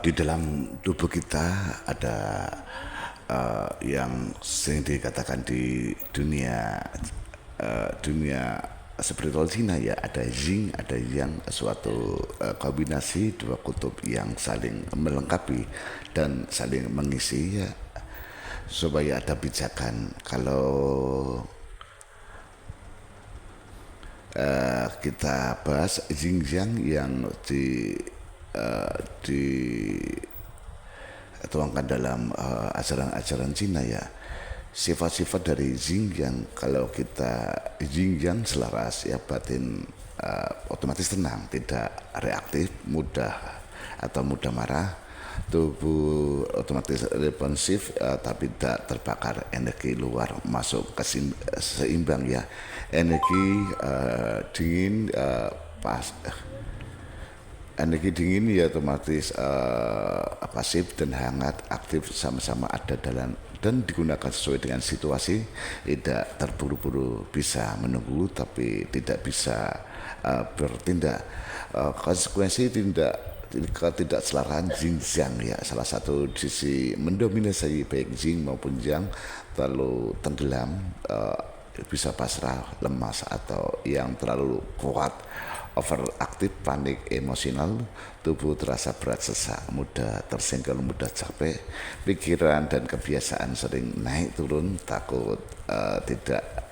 Di dalam tubuh kita ada yang sering dikatakan di dunia spiritual Cina ya, ada yin ada yang, suatu kombinasi dua kutub yang saling melengkapi dan saling mengisi ya, supaya ada pijakan. Kalau kita bahas yin yang dituangkan dalam ajaran-ajaran Cina ya, sifat-sifat dari yin yang, kalau kita yin yang selaras ya, batin otomatis tenang, tidak reaktif, mudah marah, tubuh otomatis responsif, tapi tidak terbakar, energi luar masuk ke seimbang ya, energi dingin, energi dingin ya otomatis pasif, dan hangat aktif sama-sama ada dalam, dan digunakan sesuai dengan situasi, tidak terburu-buru, bisa menunggu tapi tidak bisa bertindak. Konsekuensi tidak selarasan yin yang ya, salah satu sisi mendominasi baik yin maupun yang terlalu tenggelam, bisa pasrah, lemas, atau yang terlalu kuat, overaktif, panik, emosional, tubuh terasa berat, sesak, mudah tersenggol, mudah capek, pikiran dan kebiasaan sering naik turun, takut tidak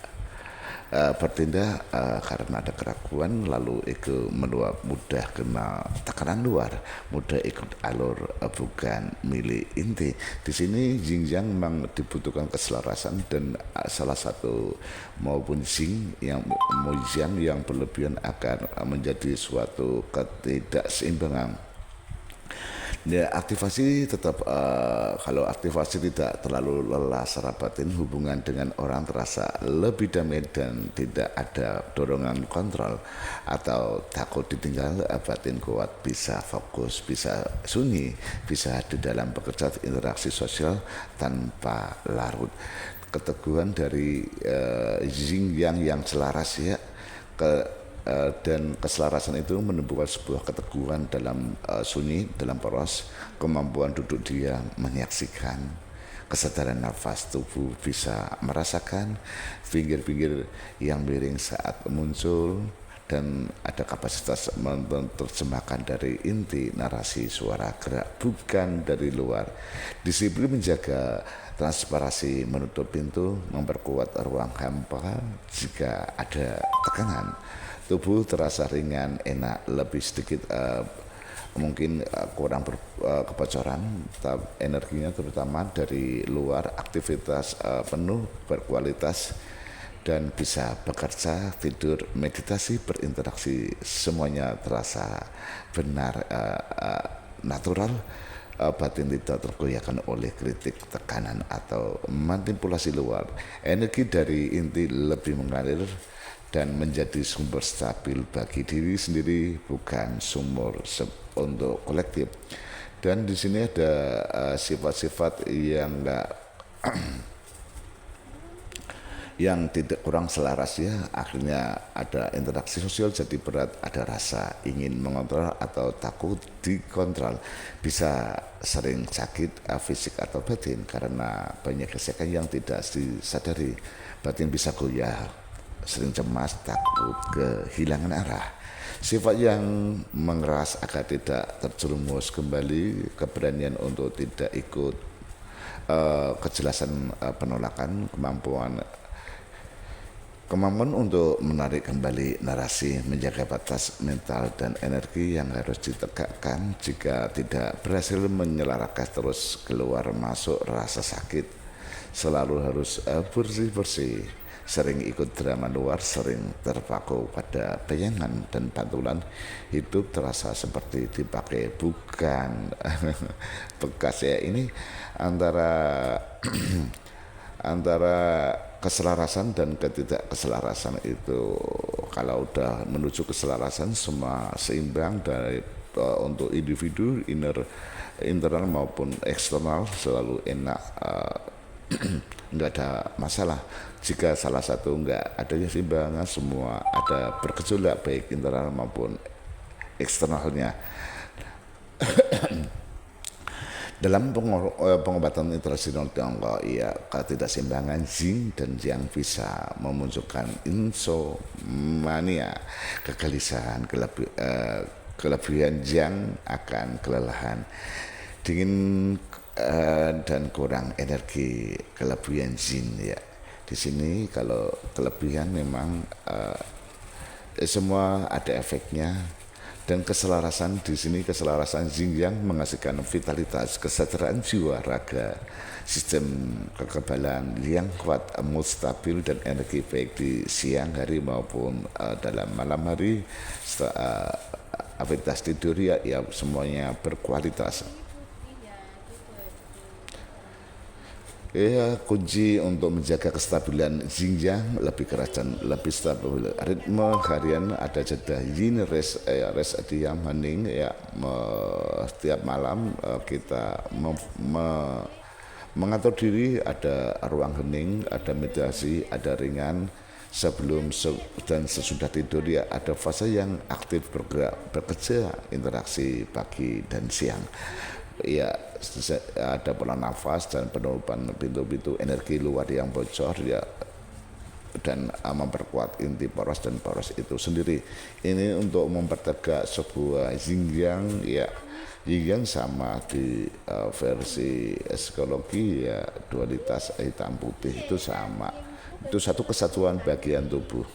bertindak karena ada keraguan, lalu ego meluap, mudah kena tekanan luar, mudah ikut alur bukan milik inti. Di sini yin yang memang dibutuhkan keselarasan, dan salah satu maupun yin yang yang berlebihan akan menjadi suatu ketidakseimbangan. Ya, aktivasi tetap, kalau aktivasi tidak terlalu lelah secara batin, hubungan dengan orang terasa lebih damai dan tidak ada dorongan kontrol atau takut ditinggal, batin kuat, bisa fokus, bisa sunyi, bisa di dalam bekerja, interaksi sosial tanpa larut. Keteguhan dari yin yang selaras ya, dan keselarasan itu menumbuhkan sebuah keteguhan dalam sunyi, dalam poros, kemampuan duduk diam, menyaksikan, kesadaran nafas, tubuh bisa merasakan pinggir-pinggir yang miring saat muncul, dan ada kapasitas menerjemahkan dari inti narasi suara gerak, bukan dari luar. Disiplin menjaga transparasi, menutup pintu, memperkuat ruang hampa jika ada tekanan. Tubuh terasa ringan, enak, lebih sedikit mungkin kurang kebocoran energinya, terutama dari luar, aktivitas penuh, berkualitas, dan bisa bekerja, tidur, meditasi, berinteraksi, semuanya terasa benar, natural. Batin tidak tergoyahkan oleh kritik, tekanan, atau manipulasi luar. Energi dari inti lebih mengalir dan menjadi sumber stabil bagi diri sendiri, bukan sumber untuk kolektif. Dan di sini ada sifat-sifat yang enggak yang tidak kurang selaras ya, akhirnya ada interaksi sosial jadi berat, ada rasa ingin mengontrol atau takut dikontrol, bisa sering sakit fisik atau batin karena banyak gesekan yang tidak disadari. Batin bisa goyah, sering cemas, takut kehilangan arah. Sifat yang mengeras agar tidak terjerumus kembali, keberanian untuk tidak ikut, kejelasan penolakan, kemampuan untuk menarik kembali narasi, menjaga batas mental dan energi yang harus ditegakkan. Jika tidak berhasil menyelarakan, terus keluar masuk rasa sakit, selalu harus bersih-bersih, sering ikut drama luar, sering terpaku pada bayangan dan pantulan, hidup terasa seperti dipakai, bukan bekas ya. Ini antara antara keselarasan dan ketidakkeselarasan itu. Kalau udah menuju keselarasan, semua seimbang dari untuk individu, internal maupun eksternal, selalu enak, nggak ada masalah. Jika salah satu nggak adanya keseimbangan, semua ada bergejolak baik internal maupun eksternalnya. Dalam pengobatan tradisional Tiongkok, ya ketidakseimbangan yin dan yang bisa memunculkan insomnia, kegelisahan, kelebihan yang akan kelelahan, dingin dan kurang energi, kelebihan yin ya. Di sini kalau kelebihan memang semua ada efeknya, dan keselarasan di sini, keselarasan yin yang menghasilkan vitalitas, kesadaran jiwa raga, sistem kekebalan yang kuat, mood stabil dan energi baik di siang hari maupun dalam malam hari. Aktivitas tidur ya semuanya berkualitas. Ya, kunci untuk menjaga kestabilan yin yang lebih keras dan lebih stabil. Ritme harian ada jeda yin rest, rest diam hening ya. Setiap malam kita mengatur diri, ada ruang hening, ada meditasi, ada ringan sebelum dan sesudah tidur ya, ada fase yang aktif bergerak, bekerja, interaksi pagi dan siang. Ya, ada pola nafas dan penutupan pintu-pintu energi luar yang bocor ya, dan memperkuat inti poros dan poros itu sendiri. Ini untuk mempertegak sebuah yin yang ya. Yin yang sama di versi psikologi ya, dualitas hitam putih itu sama, itu satu kesatuan bagian tubuh.